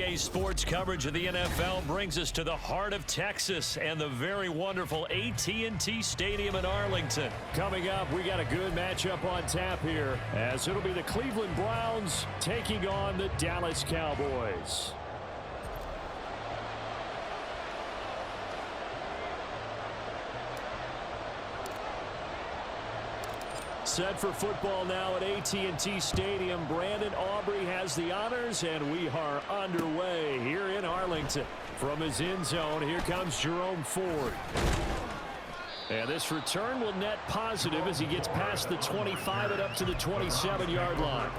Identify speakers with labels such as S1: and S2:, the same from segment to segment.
S1: Today's sports coverage of the NFL brings us to the heart of Texas and the very wonderful AT&T Stadium in Arlington. Coming up, we got a good matchup on tap here, as it'll be the Cleveland Browns taking on the Dallas Cowboys. Set for football now at AT&T Stadium. Brandon Aubrey has the honors, and we are underway here in Arlington. From his end zone, here comes Jerome Ford. And this return will net positive as he gets past the 25 and up to the 27-yard line.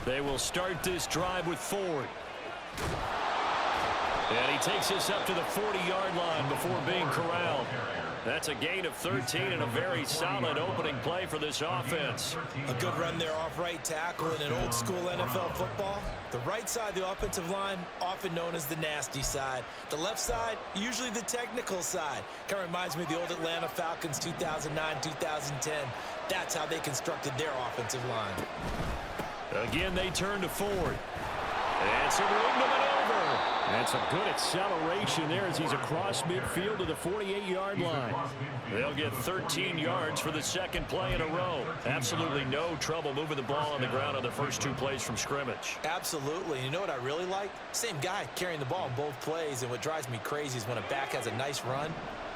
S1: They will start this drive with Ford. And he takes this up to the 40-yard line before being corralled. That's a gain of 13 and a very solid opening play for this offense.
S2: A good run there off right tackle in an old-school NFL football. The right side of the offensive line, often known as the nasty side. The left side, usually the technical side. Kind of reminds me of the old Atlanta Falcons 2009-2010. That's how they constructed their offensive line.
S1: Again, they turn to Ford. And some room to maneuver. And some good acceleration there as he's across midfield to the 48-yard line. They'll get 13 yards for the second play in a row. Absolutely no trouble moving the ball on the ground on the first two plays from scrimmage.
S2: Absolutely. You know what I really like? Same guy carrying the ball in both plays. And what drives me crazy is when a back has a nice run,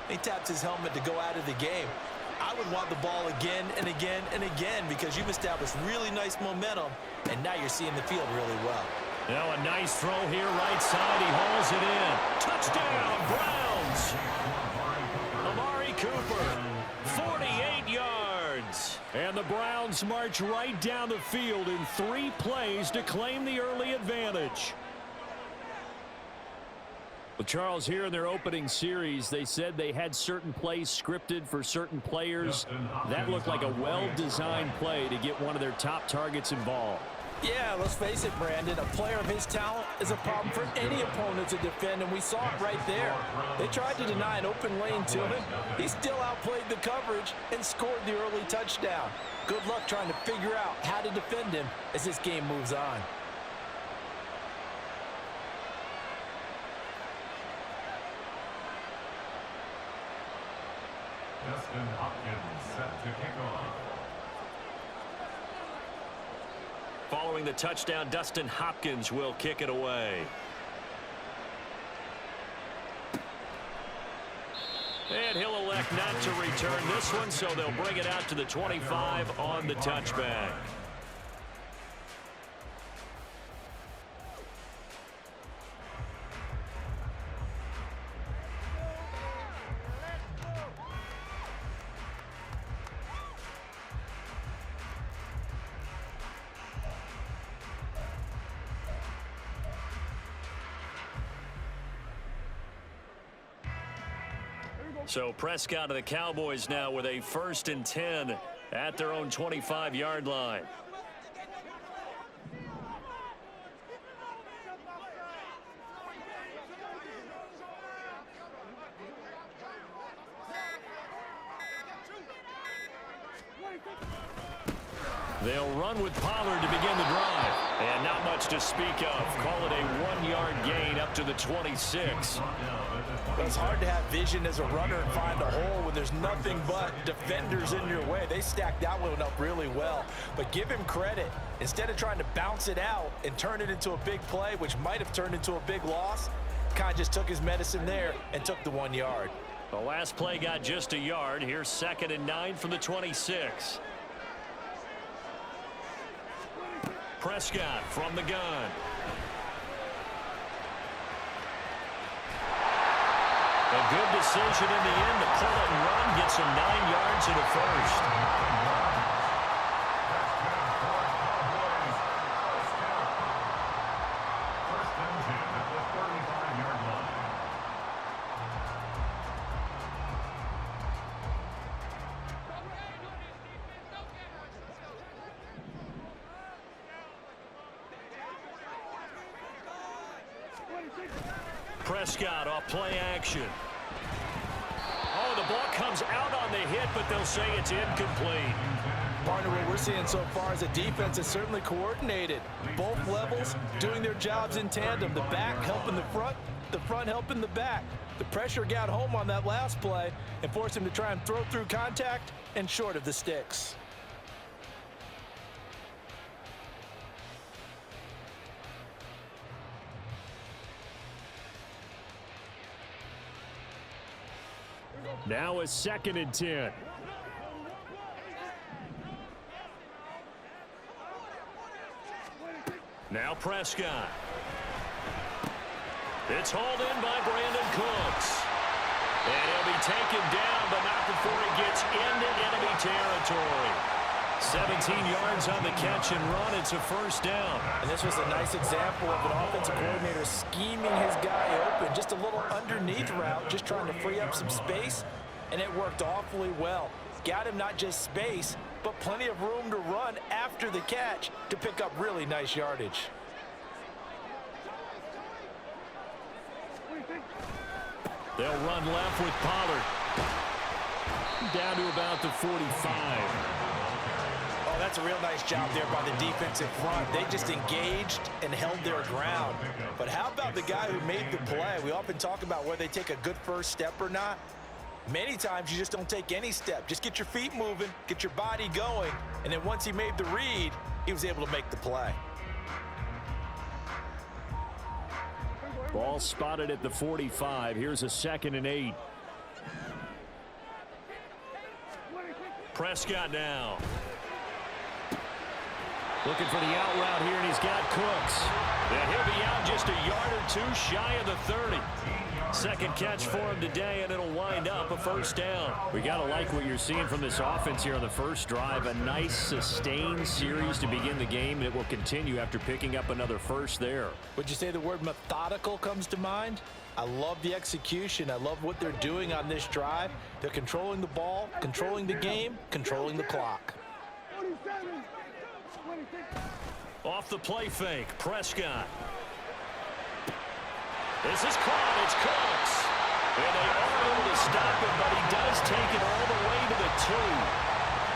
S2: he taps his helmet to go out of the game. I would want the ball again and again and again because you've established really nice momentum, and now you're seeing the field really well.
S1: Now a nice throw here, right side. He hauls it in. Touchdown, Browns. Amari Cooper, 48 yards. And the Browns march right down the field in 3 plays to claim the early advantage. Well, Charles, here in their opening series, they said they had certain plays scripted for certain players. That looked like a well-designed play to get one of their top targets involved.
S2: Yeah, let's face it, Brandon. A player of his talent is a problem for any opponent to defend, and we saw it right there. They tried to deny an open lane to him. He still outplayed the coverage and scored the early touchdown. Good luck trying to figure out how to defend him as this game moves on.
S3: Dustin Hopkins set to kick off.
S1: Following the touchdown, Dustin Hopkins will kick it away. And he'll elect not to return this one, so they'll bring it out to the 25 on the touchback. So Prescott of the Cowboys now with a 1st and 10 at their own 25-yard line. They'll run with Pollard to begin the drive. And not much to speak of. Call it a 1-yard gain up to the 26.
S2: It's hard to have vision as a runner and find a hole when there's nothing but defenders in your way. They stacked that one up really well. But give him credit. Instead of trying to bounce it out and turn it into a big play, which might have turned into a big loss, kind of just took his medicine there and took the 1 yard.
S1: The last play got just a yard. Here's 2nd and 9 from the 26. Prescott from the gun. A good decision in the end to pull it and run, gets him 9 yards and a first. Prescott off play action. Oh, the ball comes out on the hit, but they'll say it's incomplete.
S2: Partner, what we're seeing so far is a defense is certainly coordinated. Both levels doing their jobs in tandem. The back helping the front helping the back. The pressure got home on that last play and forced him to try and throw through contact and short of the sticks.
S1: Now a 2nd and 10. Now Prescott. It's hauled in by Brandon Cooks. And he'll be taken down, but not before he gets into enemy territory. 17 yards on the catch and run. It's a first down.
S2: And this was a nice example of an offensive coordinator scheming his guy open. Just a little underneath route, just trying to free up some space. And it worked awfully well. Got him not just space, but plenty of room to run after the catch to pick up really nice yardage.
S1: They'll run left with Pollard. Down to about the 45.
S2: Oh, that's a real nice job there by the defensive front. They just engaged and held their ground. But how about the guy who made the play? We often talk about whether they take a good first step or not. Many times you just don't take any step. Just get your feet moving, get your body going, and then once he made the read, he was able to make the play.
S1: Ball spotted at the 45. Here's a 2nd and 8. Prescott now. Looking for the out route here, and he's got Cooks. And he'll be out just a yard or two shy of the 30. Second catch for him today, and it'll wind up a first down. We got to like what you're seeing from this offense here on the first drive. A nice, sustained series to begin the game, and it will continue after picking up another first there.
S2: Would you say the word methodical comes to mind? I love the execution. I love what they're doing on this drive. They're controlling the ball, controlling the game, controlling the clock.
S1: Off the play fake, Prescott. This is caught. It's Cooks. And they are able to stop him, but he does take it all the way to the 2.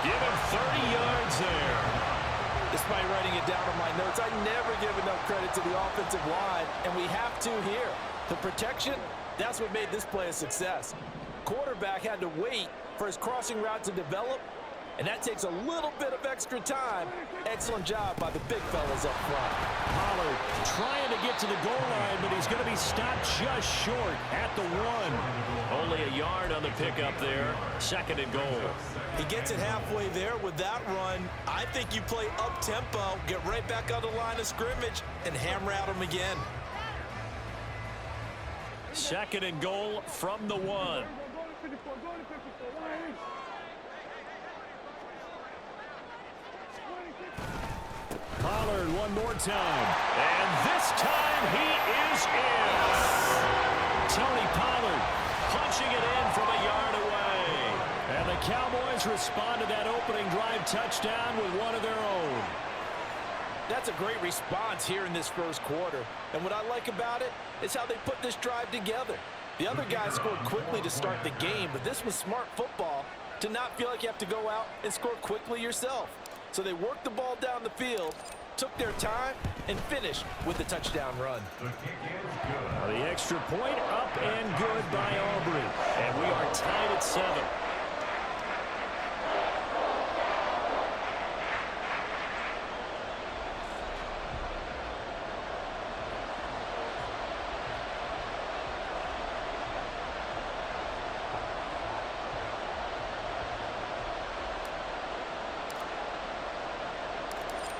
S1: Give him 30 yards there.
S2: Despite writing it down on my notes, I never give enough credit to the offensive line, and we have to here. The protection, that's what made this play a success. Quarterback had to wait for his crossing route to develop, and that takes a little bit of extra time. Excellent job by the big fellas up front.
S1: Pollard trying to get to the goal line, but he's going to be stopped just short at the 1. Only a yard on the pickup there. 2nd and goal.
S2: He gets it halfway there with that run. I think you play up-tempo, get right back on the line of scrimmage, and hammer at him again.
S1: 2nd and goal from the 1. Pollard one more time. And this time he is in. Tony Pollard punching it in from a yard away. And the Cowboys respond to that opening drive touchdown with one of their own.
S2: That's a great response here in this first quarter. And what I like about it is how they put this drive together. The other guys scored quickly to start the game, but this was smart football to not feel like you have to go out and score quickly yourself. So they worked the ball down the field, took their time, and finished with the touchdown run.
S1: The extra point up and good by Aubrey. And we are tied at 7.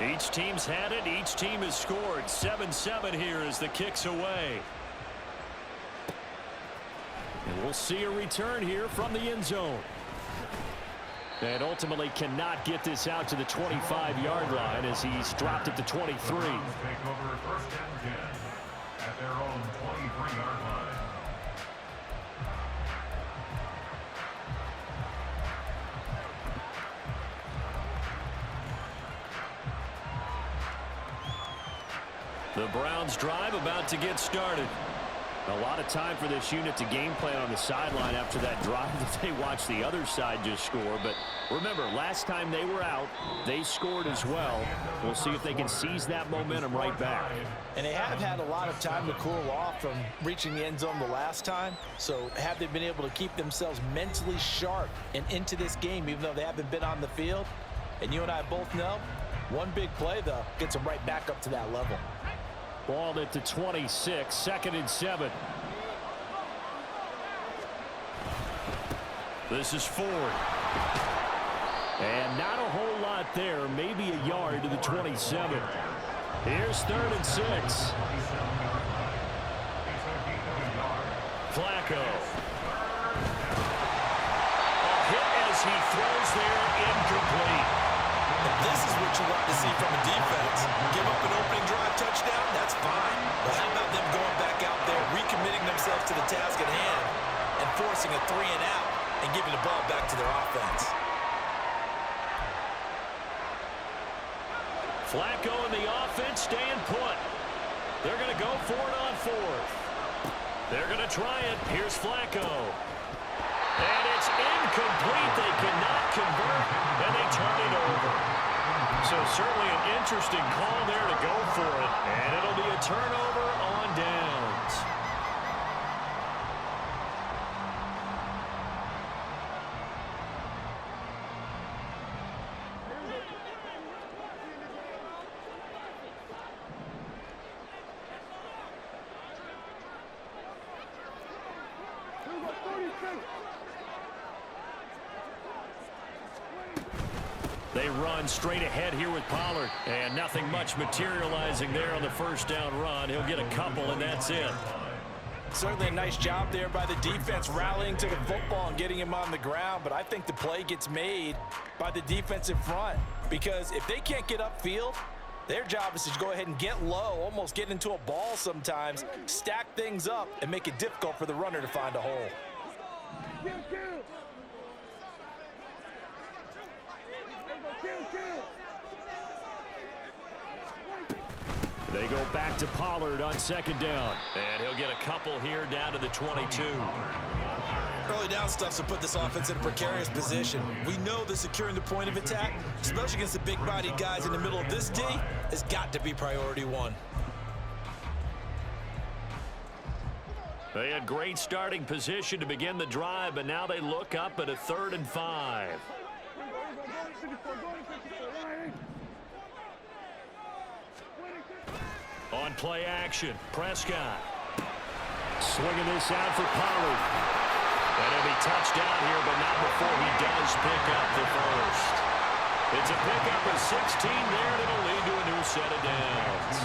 S1: Each team's had it. Each team has scored. 7-7 here as the kick's away. And we'll see a return here from the end zone. And ultimately cannot get this out to the 25-yard line as he's dropped it to 23.
S3: Take over 1st and 10 at their own 23-yard line.
S1: The Browns drive about to get started. A lot of time for this unit to game plan on the sideline after that drive that they watched the other side just score. But remember, last time they were out, they scored as well. We'll see if they can seize that momentum right back.
S2: And they have had a lot of time to cool off from reaching the end zone the last time. So have they been able to keep themselves mentally sharp and into this game, even though they haven't been on the field? And you and I both know, one big play, though, gets them right back up to that level.
S1: Ball at the 26, 2nd and 7. This is Ford. And not a whole lot there, maybe a yard to the 27. Here's 3rd and 6. Flacco. A hit as he throws there, incomplete.
S2: And this is what you want to see from a defense. Give up an opening drive touchdown, that's fine. But how about them going back out there, recommitting themselves to the task at hand, and forcing a 3 and out, and giving the ball back to their offense.
S1: Flacco and the offense staying put. They're going to go for it on 4th. They're going to try it. Here's Flacco. And it's incomplete. They cannot convert, and they turn it over. So certainly an interesting call there to go for it, and it'll be a turnover on downs. They run straight ahead here with Pollard, and nothing much materializing there on the first down run. He'll get a couple, and that's it.
S2: Certainly a nice job there by the defense rallying to the football and getting him on the ground, but I think the play gets made by the defensive front, because if they can't get upfield, their job is to go ahead and get low, almost get into a ball sometimes, stack things up, and make it difficult for the runner to find a hole.
S1: They go back to Pollard on 2nd down, and he'll get a couple here down to the 22.
S2: Early down stuff to put this offense in a precarious position. We know that securing the point of attack, especially against the big-bodied guys in the middle of this D, has got to be priority 1.
S1: They had great starting position to begin the drive, but now they look up at a 3rd and 5. On play action, Prescott. Swinging this out for Pollard. And he'll be touched down here, but not before he does pick up the first. It's a pickup of 16 there, and it'll lead to a new set of downs.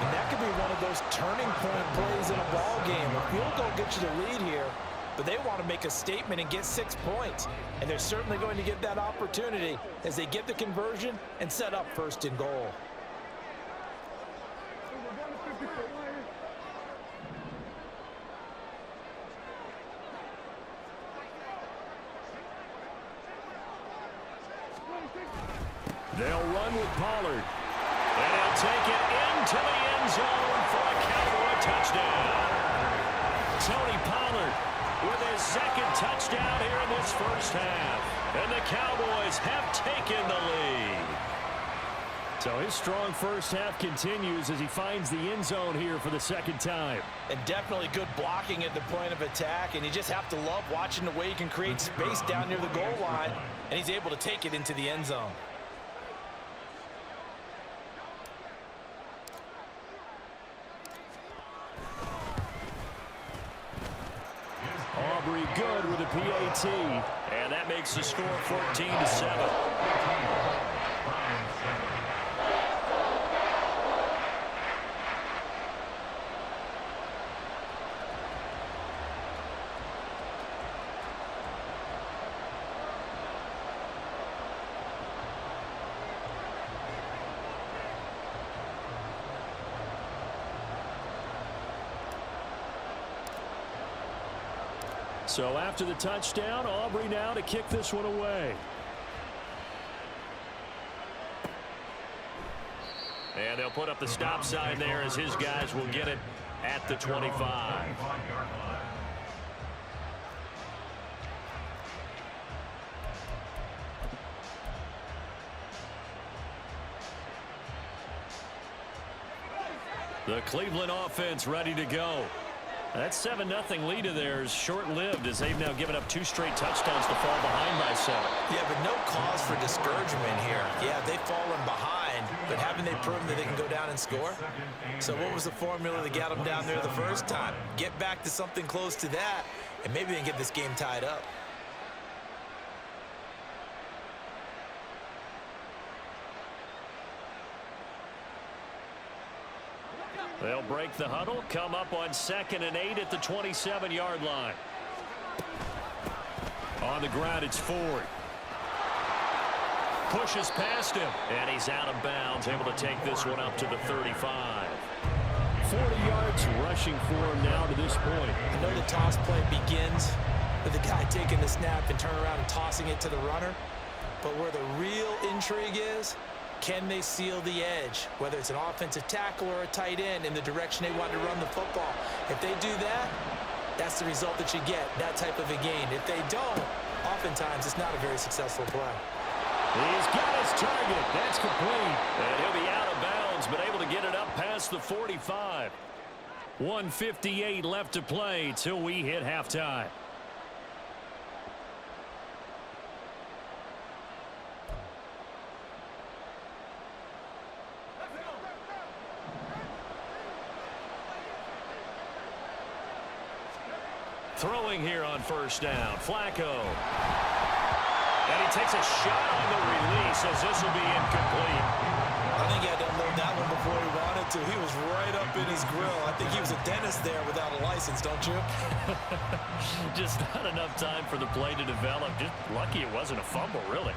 S2: And that could be one of those turning point plays in a ball game. A field goal gets you the lead here, but they want to make a statement and get 6 points. And they're certainly going to get that opportunity as they get the conversion and set up 1st and goal.
S1: They'll run with Pollard. And he'll take it into the end zone for a Cowboy touchdown. Tony Pollard with his 2nd touchdown here in this first half. And the Cowboys have taken the lead. So his strong first half continues as he finds the end zone here for the 2nd time.
S2: And definitely good blocking at the point of attack. And you just have to love watching the way he can create space down near the goal line. And he's able to take it into the end zone.
S1: Aubrey good with a PAT, and that makes the score 14-7. So after the touchdown, Aubrey now to kick this one away. And they'll put up the stop sign there as his guys will get it at the 25. The Cleveland offense ready to go. That 7-0 lead of theirs short-lived as they've now given up 2 straight touchdowns to fall behind by 7.
S2: Yeah, but no cause for discouragement here. Yeah, they've fallen behind, but haven't they proven that they can go down and score? So what was the formula that got them down there the first time? Get back to something close to that, and maybe they can get this game tied up.
S1: They'll break the huddle, come up on 2nd and 8 at the 27-yard line. On the ground, it's Ford. Pushes past him, and he's out of bounds, able to take this one up to the 35. 40 yards rushing for him now to this point.
S2: I know the toss play begins with the guy taking the snap and turn around and tossing it to the runner, but where the real intrigue is, can they seal the edge, whether it's an offensive tackle or a tight end, in the direction they want to run the football? If they do that, that's the result that you get, that type of a gain. If they don't, oftentimes it's not a very successful play.
S1: He's got his target. That's complete. And he'll be out of bounds, but able to get it up past the 45. 1:58 left to play till we hit halftime. Throwing here on first down, Flacco. And he takes a shot on the release as this will be incomplete.
S2: I think he had to unload that one before he wanted to. He was right up in his grill. I think he was a dentist there without a license, don't you?
S1: Just not enough time for the play to develop. Just lucky it wasn't a fumble, really.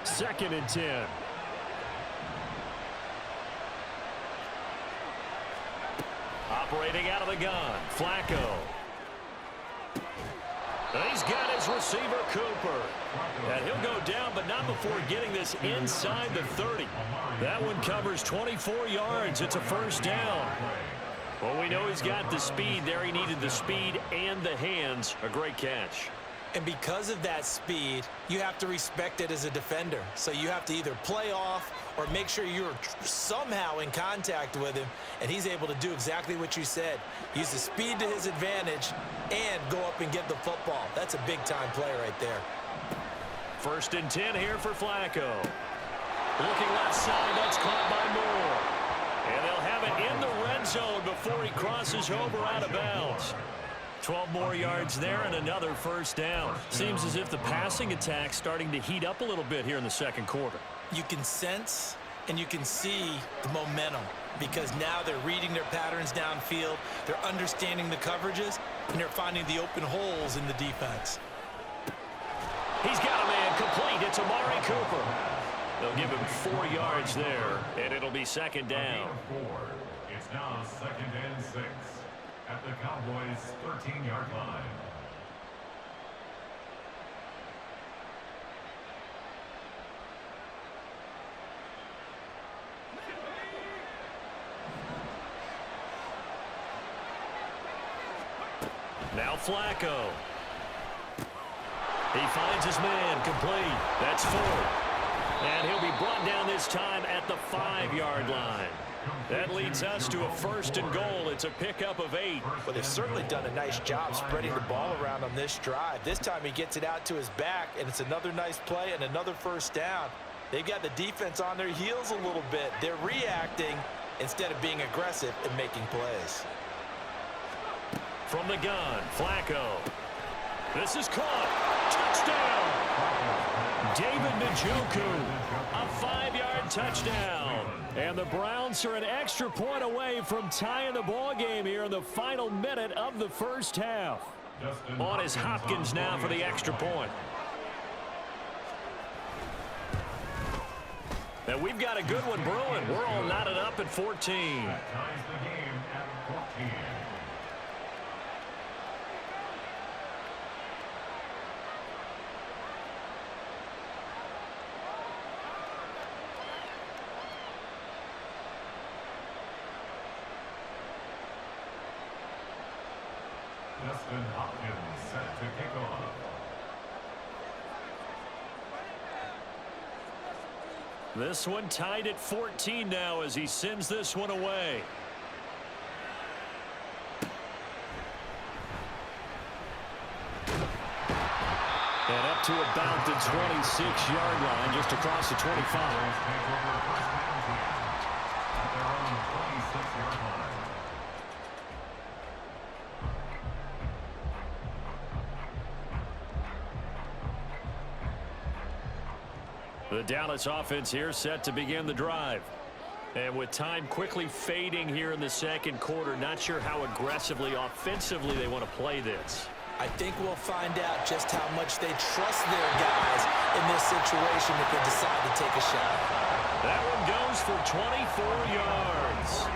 S1: 2nd and 10. Operating out of the gun, Flacco. He's got his receiver, Cooper. And he'll go down, but not before getting this inside the 30. That one covers 24 yards. It's a first down. Well, we know he's got the speed there. He needed the speed and the hands. A great catch.
S2: And because of that speed, you have to respect it as a defender. So you have to either play off or make sure you're somehow in contact with him, and he's able to do exactly what you said. Use the speed to his advantage and go up and get the football. That's a big-time play right there.
S1: 1st and 10 here for Flacco. Looking left side, that's caught by Moore. And they'll have it in the red zone before he crosses over out of bounds. 12 more yards there and another first down. Seems as if the passing attack's starting to heat up a little bit here in the second quarter.
S2: You can sense and you can see the momentum because now they're reading their patterns downfield, they're understanding the coverages, and they're finding the open holes in the defense.
S1: He's got a man complete. It's Amari Cooper. They'll give him 4 yards there, and it'll be 2nd down.
S3: It's now 2nd and 6 at the Cowboys' 13-yard line.
S1: Now Flacco. He finds his man complete. That's 4. And he'll be brought down this time at the 5-yard line. That leads us to a 1st and goal. It's a pickup of 8.
S2: Well, they've certainly done a nice job spreading the ball around on this drive. This time he gets it out to his back, and it's another nice play and another first down. They've got the defense on their heels a little bit. They're reacting instead of being aggressive and making plays.
S1: From the gun, Flacco. This is caught. Touchdown! David Njoku, a 5-yard touchdown. And the Browns are an extra point away from tying the ball game here in the final minute of the first half. On is Hopkins now for the extra point. And we've got a good one brewing. We're all knotted up at 14.
S3: That ties the game at 14.
S1: This one tied at 14 now as he sends this one away. And up to about the 26-yard line, just across the 25. The Dallas offense here set to begin the drive. And with time quickly fading here in the second quarter, not sure how aggressively, offensively they want to play this.
S2: I think we'll find out just how much they trust their guys in this situation if they decide to take a shot.
S1: That one goes for 24 yards.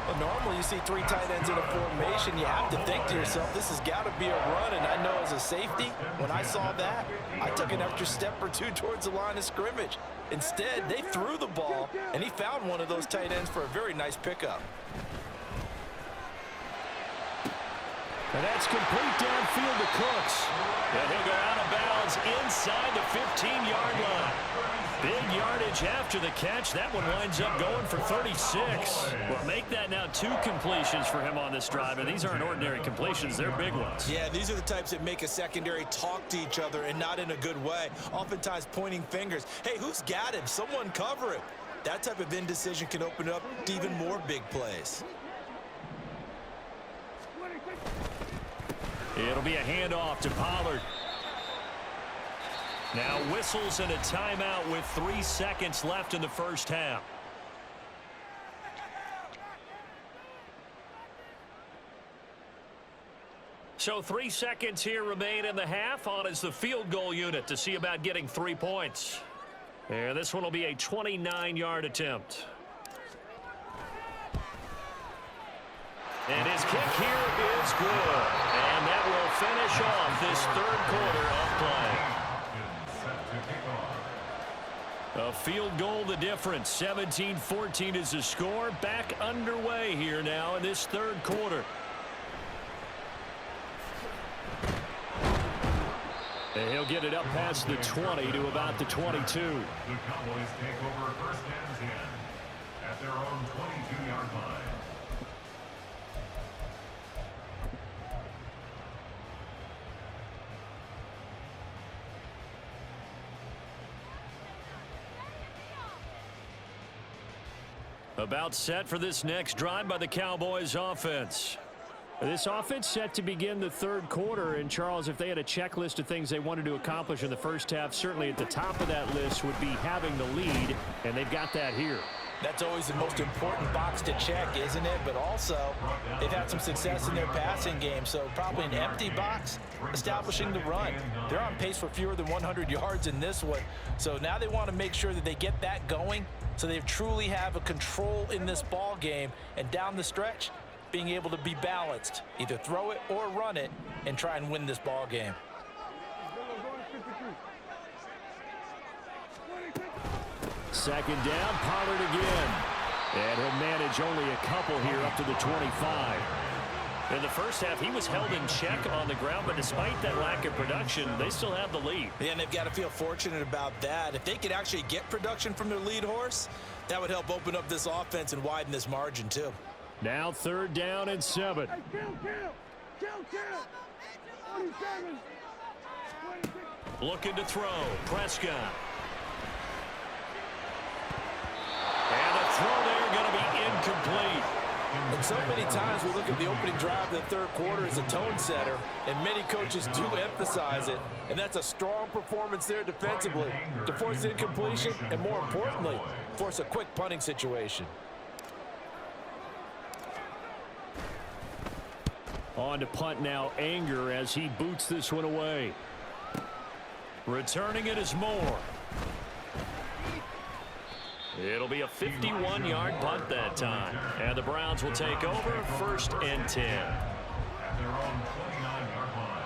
S2: Well, normally you see three tight ends in a formation. You have to think to yourself, this has got to be a run. And I know as a safety, when I saw that, I took an extra step or two towards the line of scrimmage. Instead, they threw the ball, and he found one of those tight ends for a very nice pickup.
S1: And that's complete downfield to Cooks. And he'll go out of bounds inside the 15-yard line. Big yardage after the catch. That one winds up going for 36. Well, make that now 2 completions for him on this drive. And these aren't ordinary completions. They're big ones.
S2: Yeah, these are the types that make a secondary talk to each other and not in a good way. Oftentimes pointing fingers. Hey, who's got him? Someone cover him. That type of indecision can open up to even more big plays.
S1: It'll be a handoff to Pollard. Now whistles and a timeout with 3 seconds left in the first half. So 3 seconds here remain in the half. On is the field goal unit to see about getting 3 points. And this one will be a 29-yard attempt. And his kick here is good. And that will finish off this third quarter of play. A field goal the difference. 17-14 is the score. Back underway here now in this third quarter. And he'll get it up past the 20 to about the 22.
S3: The Cowboys take over first and 10 at their own 22-yard line.
S1: About set for this next drive by the Cowboys offense. This offense set to begin the third quarter. And, Charles, if they had a checklist of things they wanted to accomplish in the first half, certainly at the top of that list would be having the lead, and they've got that here.
S2: That's always the most important box to check, isn't it? But also, they've had some success in their passing game, so probably an empty box, establishing the run. They're on pace for fewer than 100 yards in this one, so now they want to make sure that they get that going so they truly have a control in this ball game, and down the stretch, being able to be balanced, either throw it or run it, and try and win this ball game.
S1: Second down, Pollard again. And he'll manage only a couple here up to the 25. In the first half, he was held in check on the ground, but despite that lack of production, they still have the lead.
S2: Yeah, and they've got to feel fortunate about that. If they could actually get production from their lead horse, that would help open up this offense and widen this margin too.
S1: Now 3rd down and 7. Looking to throw. Prescott. And a throw there going to be incomplete.
S2: And so many times we look at the opening drive of the third quarter as a tone setter, and many coaches do emphasize it, and that's a strong performance there defensively to force incompletion and, more importantly, force a quick punting situation.
S1: On to punt now, Anger as he boots this one away. Returning it is Moore. It'll be a 51-yard punt that time. And the Browns will take over 1st and 10.
S3: At their own 29-yard line.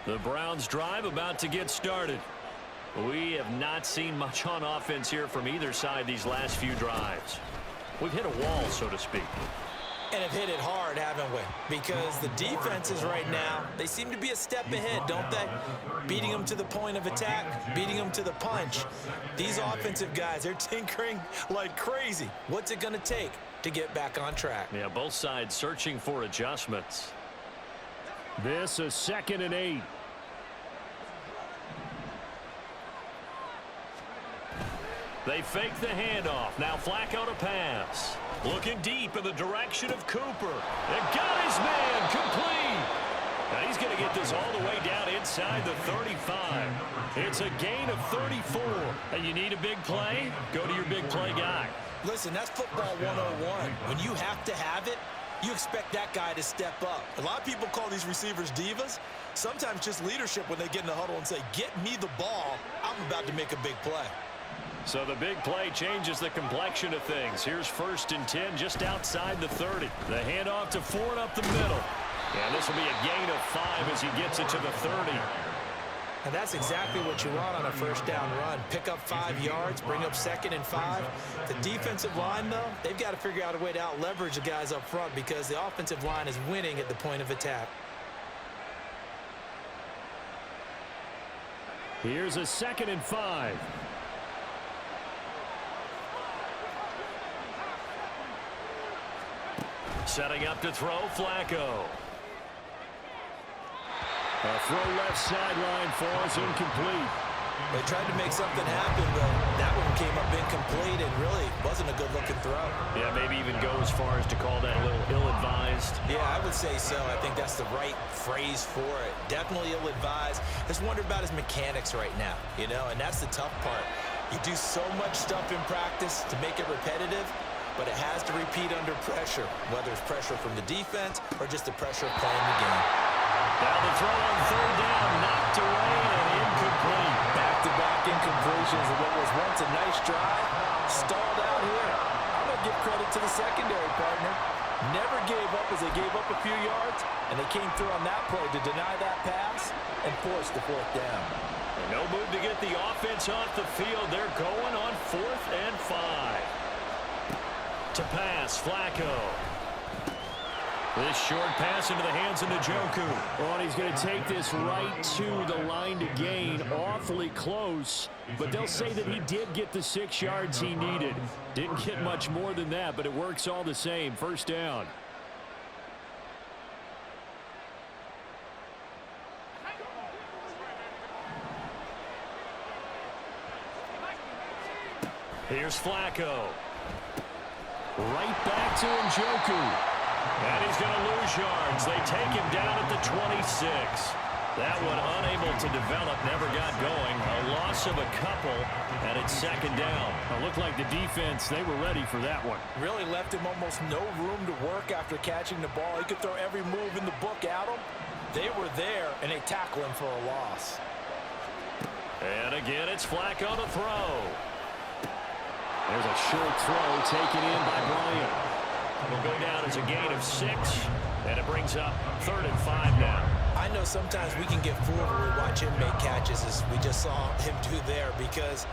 S1: The Browns drive about to get started. We have not seen much on offense here from either side these last few drives. We've hit a wall, so to speak.
S2: And have hit it hard, haven't we? Because the defenses right now, they seem to be a step ahead, don't they? Beating them to the point of attack, beating them to the punch. These offensive guys, they're tinkering like crazy. What's it going to take to get back on track?
S1: Yeah, both sides searching for adjustments. This is 2nd and 8. They fake the handoff. Now Flacco to pass. Looking deep in the direction of Cooper. And got his man complete. Now he's going to get this all the way down inside the 35. It's a gain of 34. And you need a big play? Go to your big play guy.
S2: Listen, that's football 101. When you have to have it, you expect that guy to step up. A lot of people call these receivers divas. Sometimes just leadership when they get in the huddle and say, get me the ball. I'm about to make a big play.
S1: So the big play changes the complexion of things. Here's 1st and 10 just outside the 30. The handoff to Ford up the middle. And this will be a gain of 5 as he gets it to the 30.
S2: And that's exactly what you want on a first down run. Pick up 5 yards, bring up 2nd and 5. The defensive line, though, they've got to figure out a way to out-leverage the guys up front because the offensive line is winning at the point of attack.
S1: Here's a 2nd and 5. Setting up to throw, Flacco. A throw left sideline falls incomplete.
S2: They tried to make something happen, but that one came up incomplete and really wasn't a good-looking throw.
S1: Yeah, maybe even go as far as to call that a little ill-advised.
S2: Yeah, I would say so. I think that's the right phrase for it. Definitely ill-advised. Just wonder about his mechanics right now, you know, and that's the tough part. You do so much stuff in practice to make it repetitive, but it has to repeat under pressure, whether it's pressure from the defense or just the pressure of playing the game.
S1: Now the throw on 3rd down, knocked away and incomplete.
S2: Back-to-back incompletions of what was once a nice drive, stalled out here. I'm going to give credit to the secondary partner. Never gave up as they gave up a few yards, and they came through on that play to deny that pass and force the 4th down.
S1: And no move to get the offense off the field. They're going on 4th and 5. To pass, Flacco. This short pass into the hands of Njoku. Oh, and he's going to take this right to the line to gain. Awfully close. But they'll say that he did get the 6 yards he needed. Didn't get much more than that, but it works all the same. 1st down. Here's Flacco. Right back to Njoku. And he's going to lose yards. They take him down at the 26. That one unable to develop, never got going. A loss of a couple, and it's 2nd down. It looked like the defense, they were ready for that one.
S2: Really left him almost no room to work after catching the ball. He could throw every move in the book at him. They were there, and they tackle him for a loss.
S1: And again, it's Flacco to throw. There's a short throw taken in by Bryant. Will go down as a gain of 6, and it brings up 3rd and 5 now.
S2: I know sometimes we can get fooled when we watch him make catches, as we just saw him do there, because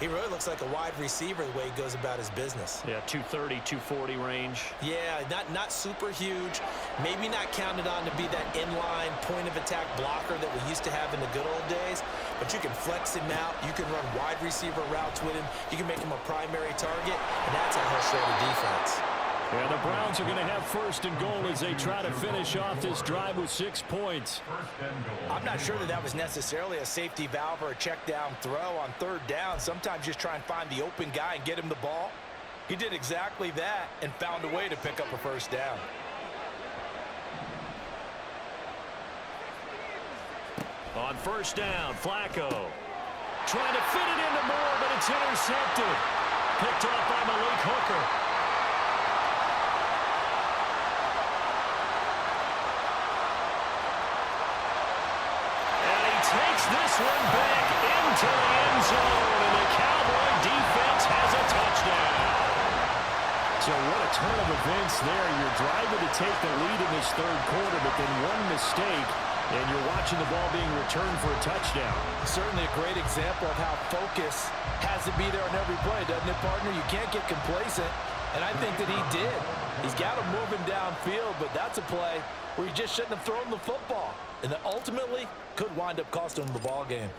S2: he really looks like a wide receiver the way he goes about his business.
S1: Yeah, 230, 240 range.
S2: Yeah, not super huge. Maybe not counted on to be that inline point-of-attack blocker that we used to have in the good old days, but you can flex him out. You can run wide receiver routes with him. You can make him a primary target, and that's how he'll show the defense.
S1: Yeah, the Browns are going to have 1st and goal as they try to finish off this drive with 6 points.
S2: I'm not sure that was necessarily a safety valve or a check down throw on 3rd down. Sometimes just try and find the open guy and get him the ball. He did exactly that and found a way to pick up a 1st down.
S1: On 1st down, Flacco trying to fit it into Moore, but it's intercepted. Picked off by Malik Hooker. Takes this one back into the end zone, and the Cowboy defense has a touchdown. So what a turn of events there. You're driving to take the lead in this 3rd quarter, but then one mistake, and you're watching the ball being returned for a touchdown.
S2: Certainly a great example of how focus has to be there on every play, doesn't it, partner? You can't get complacent. And I think that he did. He's got him moving downfield, but that's a play where he just shouldn't have thrown the football. And that ultimately could wind up costing him the ball game.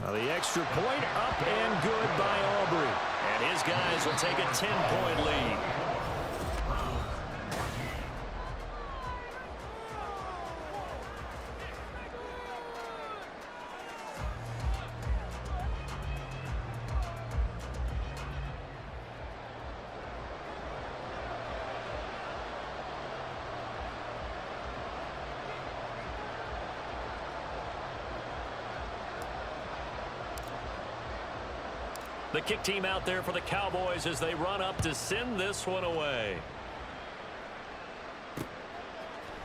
S1: Now the extra point up and good by Aubrey. And his guys will take a 10-point lead. The kick team out there for the Cowboys as they run up to send this one away.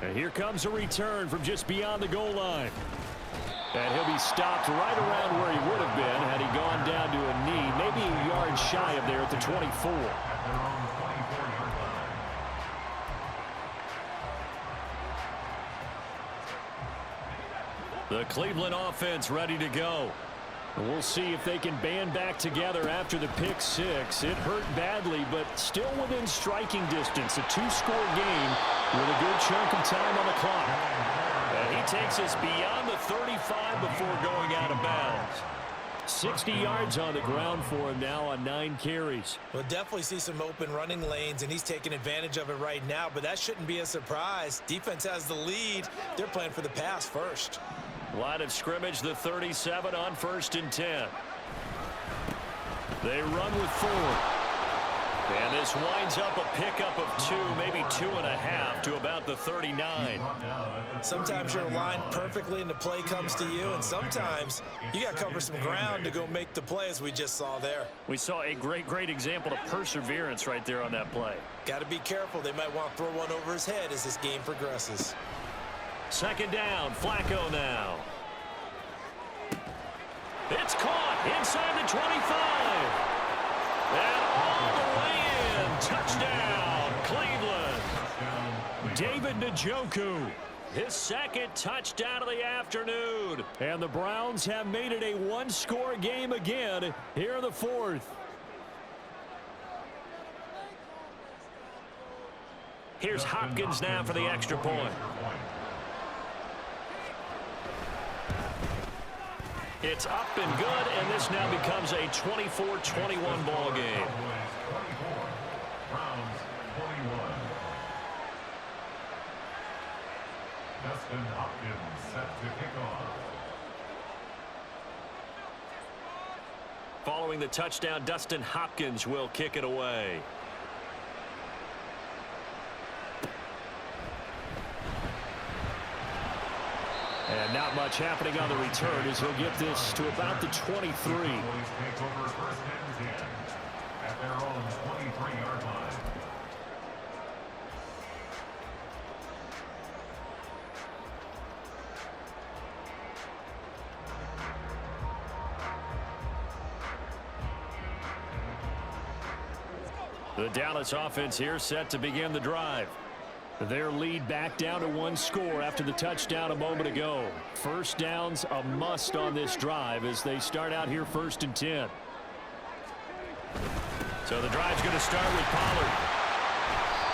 S1: And here comes a return from just beyond the goal line. And he'll be stopped right around where he would have been had he gone down to a knee, maybe a yard shy of there at the 24. The Cleveland offense ready to go. We'll see if they can band back together after the pick six. It hurt badly, but still within striking distance. A two-score game with a good chunk of time on the clock. And he takes us beyond the 35 before going out of bounds. 60 yards on the ground for him now on 9 carries.
S2: We'll definitely see some open running lanes, and he's taking advantage of it right now, but that shouldn't be a surprise. Defense has the lead. They're playing for the pass first.
S1: Line of scrimmage, the 37 on 1st and 10. They run with 4. And this winds up a pickup of 2, maybe 2.5 to about the 39.
S2: Sometimes you're aligned perfectly and the play comes to you, and sometimes you got to cover some ground to go make the play, as we just saw there.
S1: We saw a great example of perseverance right there on that play.
S2: Got to be careful. They might want to throw one over his head as this game progresses.
S1: 2nd down, Flacco now. It's caught inside the 25. And all the way in. Touchdown, Cleveland. David Njoku, his 2nd touchdown of the afternoon. And the Browns have made it a one-score game again here in the 4th. Here's Hopkins now for the extra point. It's up and good, and this now becomes a 24-21 ball game.
S3: Browns 41. Dustin Hopkins set to kick off.
S1: Following the touchdown, Dustin Hopkins will kick it away. And not much happening on the return as he'll get this to about the 23.
S3: Cowboys take over 1st and 10 at their own 23-yard line.
S1: The Dallas offense here set to begin the drive. Their lead back down to 1 score after the touchdown a moment ago. 1st downs a must on this drive as they start out here 1st and 10. So the drive's going to start with Pollard.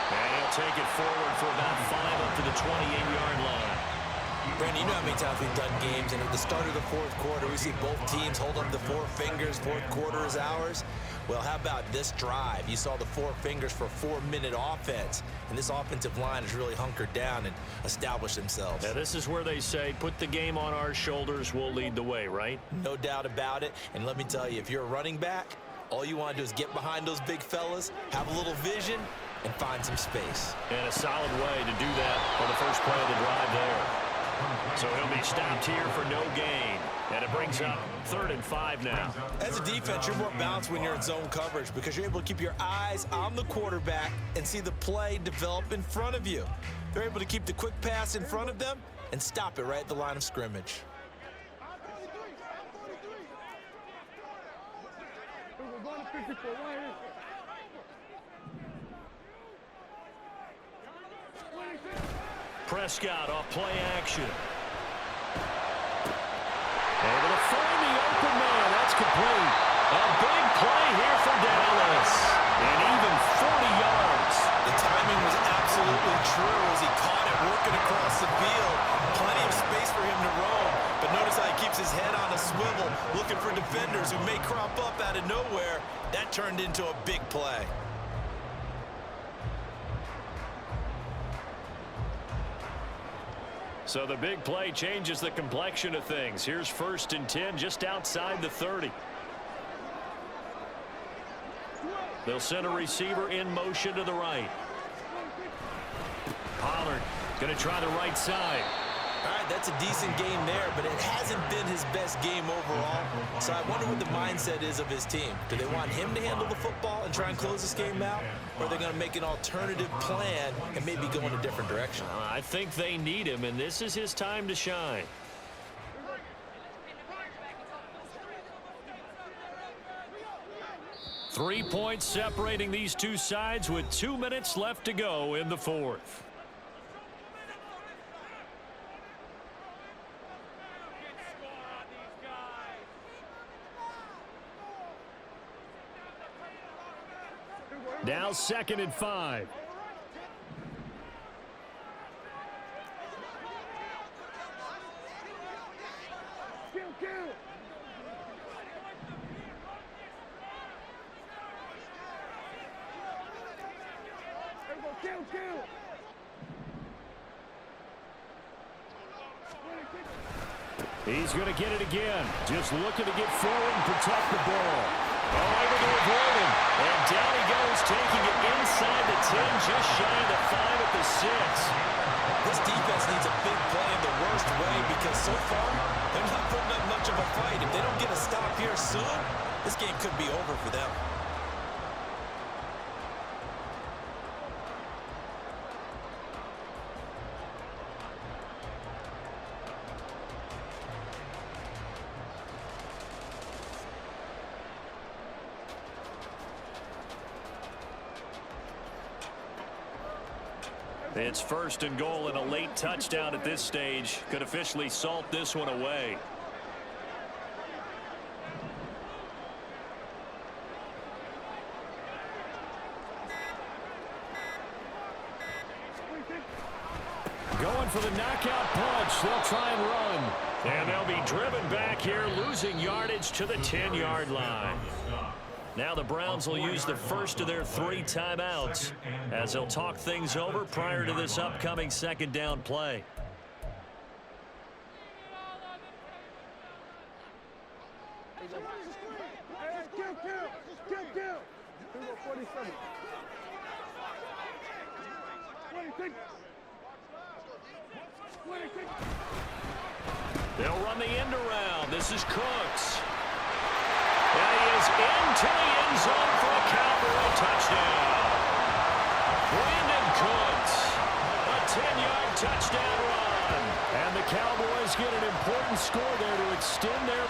S1: And he'll take it forward for about 5 up to the 28-yard line.
S2: Brandon, you know how many times we've done games, and at the start of the 4th quarter, we see both teams hold up the 4 fingers. 4th quarter is ours. Well, how about this drive? You saw the 4 fingers for a 4-minute offense, and this offensive line has really hunkered down and established themselves.
S1: Now, this is where they say, put the game on our shoulders, we'll lead the way, right?
S2: No doubt about it, and let me tell you, if you're a running back, all you want to do is get behind those big fellas, have a little vision, and find some space.
S1: And a solid way to do that on the first play of the drive there. So he'll be stopped here for no gain. And it brings up 3rd and 5 now.
S2: As a defense, you're more balanced when you're in zone coverage because you're able to keep your eyes on the quarterback and see the play develop in front of you. They're able to keep the quick pass in front of them and stop it right at the line of scrimmage.
S1: Prescott off play action. Able to find the open man. That's complete. A big play here for Dallas.
S2: looking for defenders who may crop up out of nowhere. That turned into a big play.
S1: So the big play changes the complexion of things. Here's 1st and 10 just outside the 30. They'll send a receiver in motion to the right. Pollard going to try the right side.
S2: All right, that's a decent game there, but it hasn't been his best game overall. So I wonder what the mindset is of his team. Do they want him to handle the football and try and close this game out? Or are they going to make an alternative plan and maybe go in a different direction?
S1: I think they need him, and this is his time to shine. Three points separating these two sides with 2 minutes left to go in the 4th. Now 2nd and 5. He's going to get it again. Just looking to get forward and protect the ball. Oh, able to avoid him. And down he goes, taking it inside the 10, just shy of the 5 at the 6.
S2: This defense needs a big play in the worst way because so far, they're not putting up much of a fight. If they don't get a stop here soon, this game could be over for them.
S1: It's 1st and goal, and a late touchdown at this stage could officially salt this one away. Going for the knockout punch. They'll try and run. And they'll be driven back here, losing yardage to the 10-yard line. Now the Browns will use the first of their 3 timeouts as they'll talk things over prior to this upcoming 2nd down play. They'll run the end around. This is Cooks. And he is into the end zone for a Cowboy touchdown. Brandon Cooks, a 10-yard touchdown run. And the Cowboys get an important score there to extend their...